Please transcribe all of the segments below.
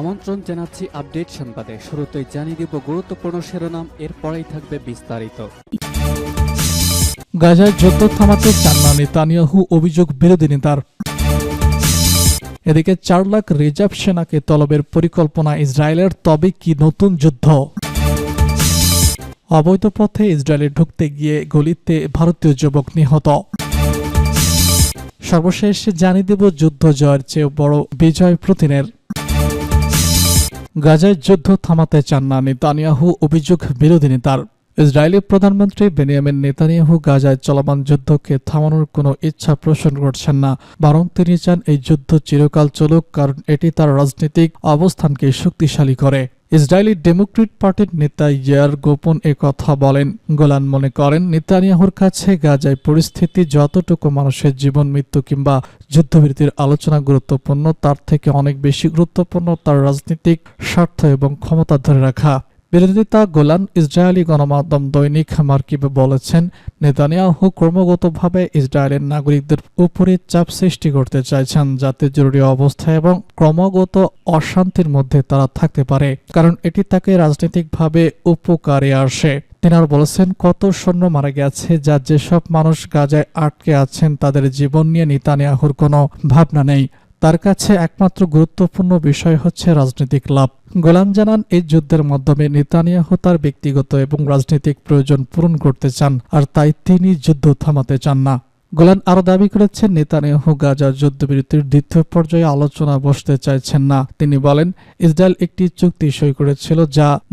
আমন্ত্রণ জানাচ্ছি আপডেট সংবাদে। শুরুতেই জানিয়ে দিব গুরুত্বপূর্ণ শিরোনাম, এরপরেই থাকবে বিস্তারিত। গাজায় যুদ্ধ থামাতে চান না নেতানিয়াহু, অভিযোগ বিরোধী নেতার। এদিকে 4 লাখ রিজার্ভ সেনাকে তলবের পরিকল্পনা ইসরায়েলের, তবে কি নতুন যুদ্ধ? অবৈধ পথে ইসরায়েলে ঢুকতে গিয়ে গলিতে ভারতীয় যুবক নিহত। সর্বশেষ জানিয়ে দেব যুদ্ধ জয়ের চেয়ে বড় বিজয় পুতিনের। গাজায় যুদ্ধ থামাতে চান না নেতানিয়াহু, অভিযোগ বিরোধী নেতার। ইসরায়েলি প্রধানমন্ত্রী বেনিয়ামিন নেতানিয়াহু গাজায় চলমান যুদ্ধকে থামানোর কোনো ইচ্ছা পোষণ করছেন না, বরং তিনি চান এই যুদ্ধ চিরকাল চলুক, কারণ এটি তার রাজনৈতিক অবস্থানকে শক্তিশালী করে। ইসরায়েলি ডেমোক্রেট পার্টির নেতা ইয়ার গোপন কথা বলেন। গোলান মনে করেন, নেতানিয়াহুর কাছে গাজায় পরিস্থিতি যতটুকু মানুষের জীবন মৃত্যু কিংবা যুদ্ধবিরতির আলোচনা গুরুত্বপূর্ণ, তার থেকে অনেক বেশি গুরুত্বপূর্ণ তার রাজনৈতিক স্বার্থ এবং ক্ষমতা ধরে রাখা। বিরোধিতা গোলান ইসরায়েলি গণমাধ্যম দৈনিক মার্কিবে বলেছেন, নেতানিয়াহু ক্রমাগতভাবে ইসরায়েলের নাগরিকদের উপরে চাপ সৃষ্টি করতে চাইছেন, যাতে জরুরি অবস্থা এবং ক্রমাগত অশান্তির মধ্যে তারা থাকতে পারে, কারণ এটি তাকে রাজনৈতিকভাবে উপকারে আসে। তিনি আর বলেছেন, কত সৈন্য মারা গেছে, যা যেসব মানুষ গাজায় আটকে আছেন তাদের জীবন নিয়ে নেতানিয়াহুর কোনো ভাবনা নেই। তার কাছে একমাত্র গুরুত্বপূর্ণ বিষয় হচ্ছে রাজনৈতিক লাভ। গোলান জানান, এই যুদ্ধের মাধ্যমে নেতানিয়াহু তার ব্যক্তিগত এবং রাজনৈতিক প্রয়োজন পূরণ করতে চান, আর তাই তিনি যুদ্ধ থামাতে চান না। গোলান আরও দাবি করেছেন, নেতানিয়াহু গাজার যুদ্ধবিরতির দ্বিতীয় পর্যায়ে আলোচনা বসতে চাইছেন না। তিনি বলেন, ইসরায়েল একটি চুক্তি সই করেছিল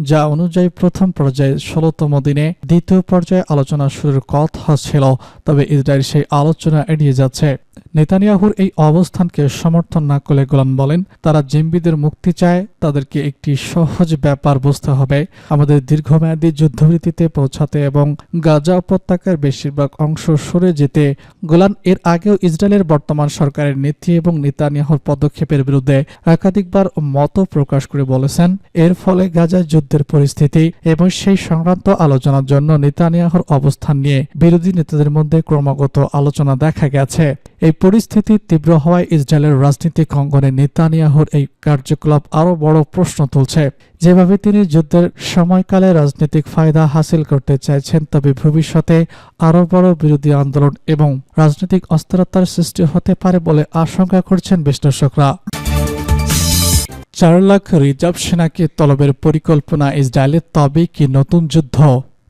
যা অনুযায়ী প্রথম পর্যায়ে 16তম দিনে দ্বিতীয় পর্যায়ে আলোচনা শুরুর কথা ছিল, তবে ইসরায়েল সেই আলোচনা এড়িয়ে যাচ্ছে। নেতানিয়াহুর এই অবস্থানকে সমর্থন না করলে গোলান বলেন, তারা জিম্মিদের মুক্তি চায়। তাদেরকে একটি সহজ ব্যাপার বুঝতে হবে, আমাদের দীর্ঘমেয়াদী যুদ্ধবিরতিতে পৌঁছাতে এবং গাজা উপত্যকার বেশিরভাগ অংশ সরে যেতে। গোলান এর আগেও ইসরায়েলের বর্তমান সরকারের নীতি এবং নেতানিয়াহুর পদক্ষেপের বিরুদ্ধে একাধিকবার মত প্রকাশ করে বলেছেন, এর ফলে গাজায় যুদ্ধের পরিস্থিতি এবং সেই সংক্রান্ত আলোচনার জন্য নেতানিয়াহুর অবস্থান নিয়ে বিরোধী নেতাদের মধ্যে ক্রমাগত আলোচনা দেখা গেছে। এই পরিস্থিতি তীব্র হওয়ায় ইসরায়েলের রাজনৈতিক অঙ্গনে নেতানিয়াহুর এই কার্যকলাপ আরও বড় প্রশ্ন তুলছে। যেভাবে তিনি যুদ্ধের সময়কালে রাজনৈতিক ফায়দা হাসিল করতে চাইছেন, তবে ভবিষ্যতে আরও বড় বিরোধী আন্দোলন এবং রাজনৈতিক অস্থিরতার সৃষ্টি হতে পারে বলে আশঙ্কা করছেন বিশ্লেষকরা। 4 লাখ রিজার্ভ সেনাকে তলবের পরিকল্পনা ইসরায়েলের, তবে কি নতুন যুদ্ধ?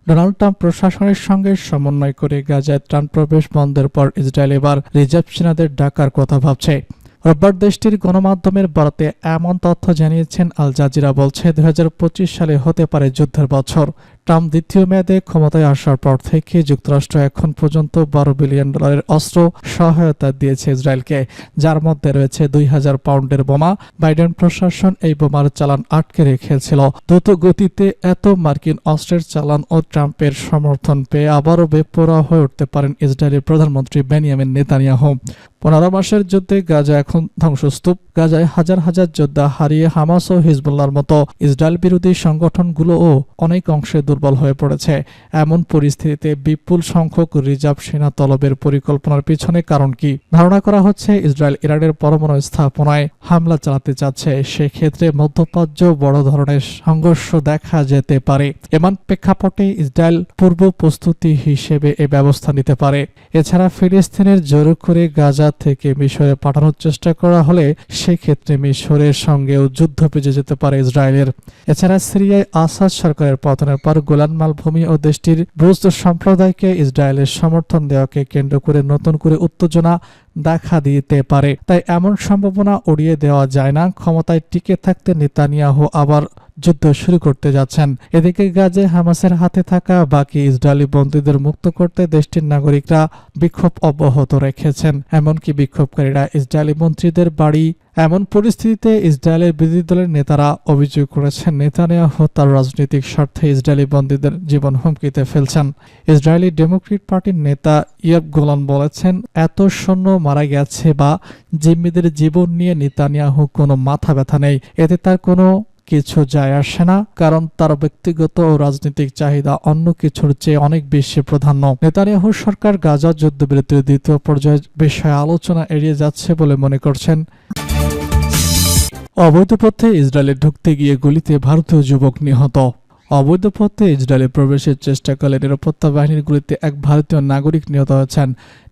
ডোনাল্ড ট্রাম্প প্রশাসনের সঙ্গে সমন্বয় করে গাজায় ত্রাণ প্রবেশ বন্ধের পর ইসরায়েল এবার রিজার্ভ সেনাদের ডাকার কথা ভাবছে। রোববার দেশটির গণমাধ্যমের বরাতে এমন তথ্য জানিয়েছেন আল জাজিরা বলছে, 2025 সালে হতে পারে যুদ্ধের বছর। ট্রাম্প দ্বিতীয় মেয়াদে ক্ষমতায় আসার পর থেকে যুক্তরাষ্ট্র এখন পর্যন্ত $12 বিলিয়ন অস্ত্র সহায়তা দিয়েছে ইসরায়েলকে, যার মধ্যে রয়েছে 2000 পাউন্ডের বোমা। বাইডেন প্রশাসন এই বোমার চালান আটকে রেখেছিল। দ্রুত গতিতে এত মার্কিন অস্ত্রের চালান ও ট্রাম্পের সমর্থন পেয়ে আবারও বেপরোয়া হয়ে উঠতে পারেন ইসরায়েলের প্রধানমন্ত্রী বেনিয়ামিন নেতানিয়াহু। 15 মাসের যুদ্ধে গাজা এখন ধ্বংসস্তূপ। গাজায় হাজার হাজার যোদ্ধা হারিয়ে হামাস ও হিজবুল্লাহর মতো ইসরায়েল বিরোধী সংগঠনগুলোও অনেক অংশে দুর্বল হয়ে পড়েছে। এমন পরিস্থিতিতে বিপুল সংখ্যক রিজার্ভ সেনা তলবের পরিকল্পনার পিছনে কারণ কি? ধারণা করা হচ্ছে, ইসরায়েল ইরানের পরমাণু স্থাপনায় হামলা চালাতে চাচ্ছে। সেক্ষেত্রে মধ্যপ্রাচ্য বড় ধরনের সংঘর্ষ দেখা যেতে পারে। এমন প্রেক্ষাপটে ইসরায়েল পূর্ব প্রস্তুতি হিসেবে এ ব্যবস্থা নিতে পারে। এছাড়া ফিলিস্তিনের জোর করে গাজা থেকে মিশরে পাঠানোর চেষ্টা করা হলে সেক্ষেত্রে মিশরের সঙ্গেও যুদ্ধ বেজে যেতে পারে ইসরায়েলের। এছাড়া সিরিয়ায় আসাদ সরকারের পতনের পর গোলান মালভূমি ও দেশটির ব্রুজ সম্প্রদায়কে ইসরায়েলের সমর্থন দেওয়াকে কেন্দ্র করে নতুন করে উত্তেজনা দেখা দিতে পারে। তাই এমন সম্ভাবনা উড়িয়ে দেওয়া যায় না। ক্ষমতায় টিকে থাকতে নেতানিয়াহু আবার যুদ্ধ শুরু করতে যাচ্ছেন। এদিকে গাজায় হামাসের হাতে থাকা বাকি ইসরায়েলি বন্দীদের মুক্ত করতে দেশটির নাগরিকরা বিক্ষোভ অব্যাহত রেখেছেন। এমনকি বিক্ষোভকারীরা ইসরায়েলি মন্ত্রীদের বাড়ি। এমন পরিস্থিতিতে ইসরায়েলের বিরোধী দলের নেতারা অভিযোগ করেছেন, নেতানিয়াহু তার রাজনৈতিক স্বার্থে ইসরায়েলি বন্দীদের জীবন হুমকিতে ফেলছেন। ইসরায়েলি ডেমোক্রেট পার্টির নেতা ইয়াব গোলান বলেছেন, এত সৈন্য মারা গেছে বা জিম্মিদের জীবন নিয়ে নেতানিয়াহু কোনো মাথা ব্যথা নেই। এতে তার কোনো কিছু যায় আসে না, কারণ তার ব্যক্তিগত ও রাজনৈতিক চাহিদা অন্য কিছুর চেয়ে অনেক বেশি প্রাধান্য। নেতানিয়াহুর সরকার গাজা যুদ্ধবিরতির দ্বিতীয় পর্যায়ের বিষয়ে আলোচনা এড়িয়ে যাচ্ছে বলে মনে করছেন। অবৈধ পথে ইসরায়েলে ঢুকতে গিয়ে গুলিতে ভারতীয় যুবক নিহত। অবৈধ পথে ইসরায়েলে প্রবেশের চেষ্টাকালে নিরাপত্তা বাহিনীর গুলিতে এক ভারতীয় নাগরিক নিহত হয়েছেন।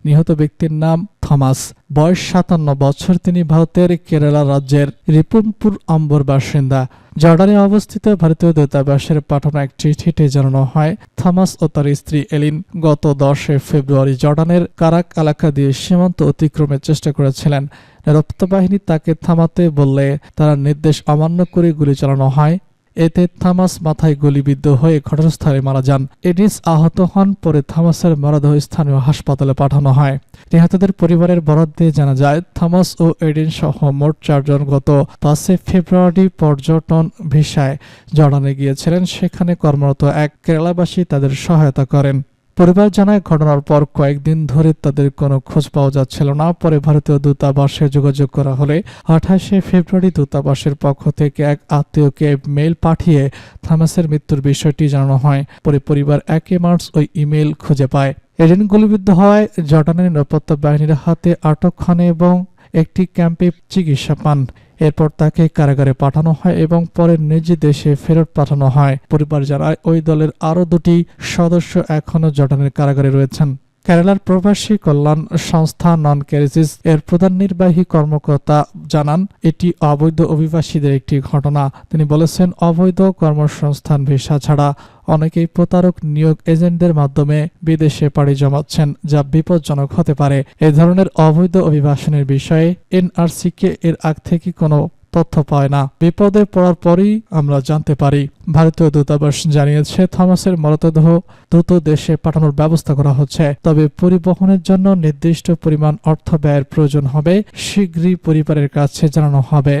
নিহত ব্যক্তির নাম থমাস, বয়স 57 বছর। তিনি ভারতের কেরালা রাজ্যের রিপুনপুর আম্বর বাসিন্দা। জর্ডানে অবস্থিত ভারতীয় দূতাবাসের পাঠানো এক চিঠিতে জানানো হয়, থমাস ও তার স্ত্রী এলিন গত 10 ফেব্রুয়ারি জর্ডানের কারাক এলাকা দিয়ে সীমান্ত অতিক্রমের চেষ্টা করেছিলেন। নিরাপত্তা বাহিনী তাকে থামাতে বললে তারা নির্দেশ অমান্য করে গুলি চালানো হয়। এতে থমাস মাথায় গুলিবিদ্ধ হয়ে ঘটনাস্থলে মারা যান। এডিস আহত হন। পরে থমাসের মরদেহ স্থানীয় হাসপাতালে পাঠানো হয়। নিহতদের পরিবারের বরাত দিয়ে জানা যায়, থমাস ও এডিন সহ মোট 4 জন গত 5 ফেব্রুয়ারি পর্যটন ভিসায় জর্ডানে গিয়েছিলেন। সেখানে কর্মরত এক কেরালাবাসী তাদের সহায়তা করেন। পরিবার জানায়, ঘটনার পর কয়েকদিন ধরে তাদের কোনো খোঁজ পাওয়া যাচ্ছিল না। পরে ভারতীয় দূতাবাসে যোগাযোগ করা হলে 28 ফেব্রুয়ারি দূতাবাসের পক্ষ থেকে এক আত্মীয়কে মেইল পাঠিয়ে থমাসের মৃত্যুর বিষয়টি জানানো হয়। পরে পরিবার 1 মার্চ ওই ইমেইল খুঁজে পায়। এদিন গুলিবিদ্ধ হওয়ায় জর্ডানের নিরাপত্তা বাহিনীর হাতে আটক হন এবং একটি ক্যাম্পে চিকিৎসা পান। এরপর তাকে কারাগারে পাঠানো হয় এবং পরে নিজ দেশে ফেরত পাঠানো হয়। পরিবার জানায়, ওই দলের আরও 2টি সদস্য এখনও জর্ডানের কারাগারে রয়েছেন। কেরালার প্রবাসী কল্যাণ সংস্থা নন ক্যারিসিস এর প্রধান নির্বাহী কর্মকর্তা জানান, এটি অবৈধ অভিবাসীদের একটি ঘটনা। তিনি বলেছেন, অবৈধ কর্মসংস্থান ভিসা ছাড়া অনেকেই প্রতারক নিয়োগ এজেন্টদের মাধ্যমে বিদেশে পাড়ি জমাচ্ছেন, যা বিপজ্জনক হতে পারে। এ ধরনের অবৈধ অভিবাসনের বিষয়ে এনআরসিকে এর আগ থেকে কোনো তথ্য পায় না। বিপদে পড়ার পরই আমরা জানতে পারি। ভারতীয় দূতাবাস জানিয়েছে, থমাসের মরদেহ দ্রুত দেশে পাঠানোর ব্যবস্থা করা হচ্ছে। তবে পরিবহনের জন্য নির্দিষ্ট পরিমাণ অর্থ ব্যয়ের প্রয়োজন হবে। শীঘ্রই পরিবারের কাছে জানানো হবে।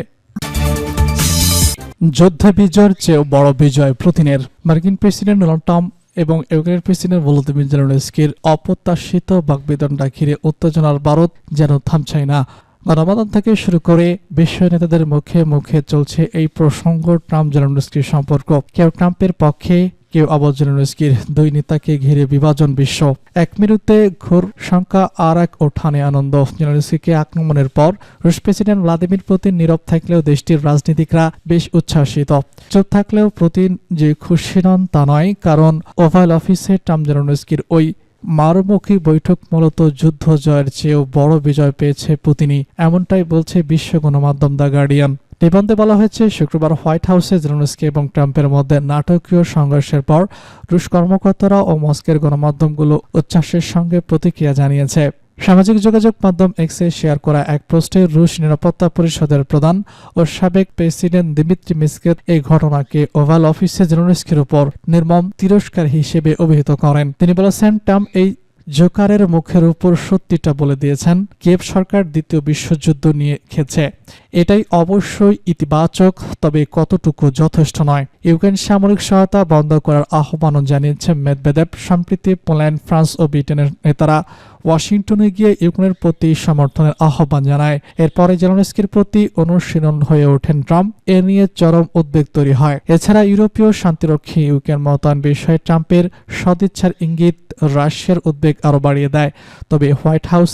যুদ্ধে বিজয়ের চেয়েও বড় বিজয় পুতিনের। মার্কিন প্রেসিডেন্ট ডোনাল্ড ট্রাম্প এবং ইউক্রেনের প্রেসিডেন্ট ভলোদিমির জেলেনস্কির অপ্রত্যাশিত বাকবিতণ্ডা ঘিরে উত্তেজনার বারুদ যেন থামছে না। গণমাধ্যম থেকে শুরু করে বিশ্ব নেতাদের মুখে মুখে চলছে এই প্রসঙ্গ ট্রাম্প জেলেনস্কির সম্পর্ক। কেউ ট্রাম্পের পক্ষে, কেউ আবার জেলেনস্কির। 2 নেতাকে ঘিরে বিভাজন বিশ্ব। এক মিনিটে ঘোর সংখ্যা আর এক ওঠানে আনন্দ। জেলেনস্কিকে আক্রমণের পর রুশ প্রেসিডেন্ট ভ্লাদিমির পুতিন নীরব থাকলেও দেশটির রাজনীতিকরা বেশ উচ্ছ্বাসিত। চুপ থাকলেও পুতিন যে খুশি নন তা নয়, কারণ ওভাল অফিসে ট্রাম্প জেলেনস্কির ওই মারমুখী বৈঠক মূলত যুদ্ধ জয়ের চেয়েও বড় বিজয় পেয়েছে পুতিনই। এমনটাই বলছে বিশ্ব গণমাধ্যম দ্য গার্ডিয়ান। নিবন্ধে বলা হয়েছে, শুক্রবার হোয়াইট হাউসে জেলেনস্কি এবং ট্রাম্পের মধ্যে নাটকীয় সংঘর্ষের পর রুশ কর্মকর্তারা ও মস্কোর গণমাধ্যমগুলো উচ্ছ্বাসের সঙ্গে প্রতিক্রিয়া জানিয়েছে। সামাজিক যোগাযোগ মাধ্যম এক্সে শেয়ার করা এক পোস্টে রুশ নিরাপত্তা পরিষদের প্রধান ও সাবেক প্রেসিডেন্ট দিমিত্রি মেদভেদেভ এই ঘটনাকে ওভাল অফিসে জেলেনস্কির উপর নির্মম তিরস্কার হিসেবে অভিহিত করেন। তিনি বলেছেন, ট্রাম্প এই জোকারের মুখের উপর সত্যিটা বলে দিয়েছেন। কিয়েভ সরকার দ্বিতীয় বিশ্বযুদ্ধ নিয়ে খেলছে, এটাই অবশ্যই ইতিবাচক, তবে কতটুকু যথেষ্ট নয়। ইউক্রেন সামরিক সহায়তা বন্ধ করার আহ্বানও জানিয়েছে মেদভেদেভ। সম্প্রতি পোল্যান্ড, ফ্রান্স ও ব্রিটেনের নেতারা ওয়াশিংটনে গিয়ে ইউক্রেনের প্রতি সমর্থনের আহ্বান জানায়। এরপরে জেলেনস্কির প্রতি অনুশীলন হয়ে ওঠেন ট্রাম্প। এ নিয়ে চরম উদ্বেগ তৈরি হয়। এছাড়া ইউরোপীয় শান্তিরক্ষী ইউক্রেন মোতায়েন বিষয়ে ট্রাম্পের সদিচ্ছার ইঙ্গিত রাশিয়ার উদ্বেগ আরও বাড়িয়ে দেয়। তবে হোয়াইট হাউস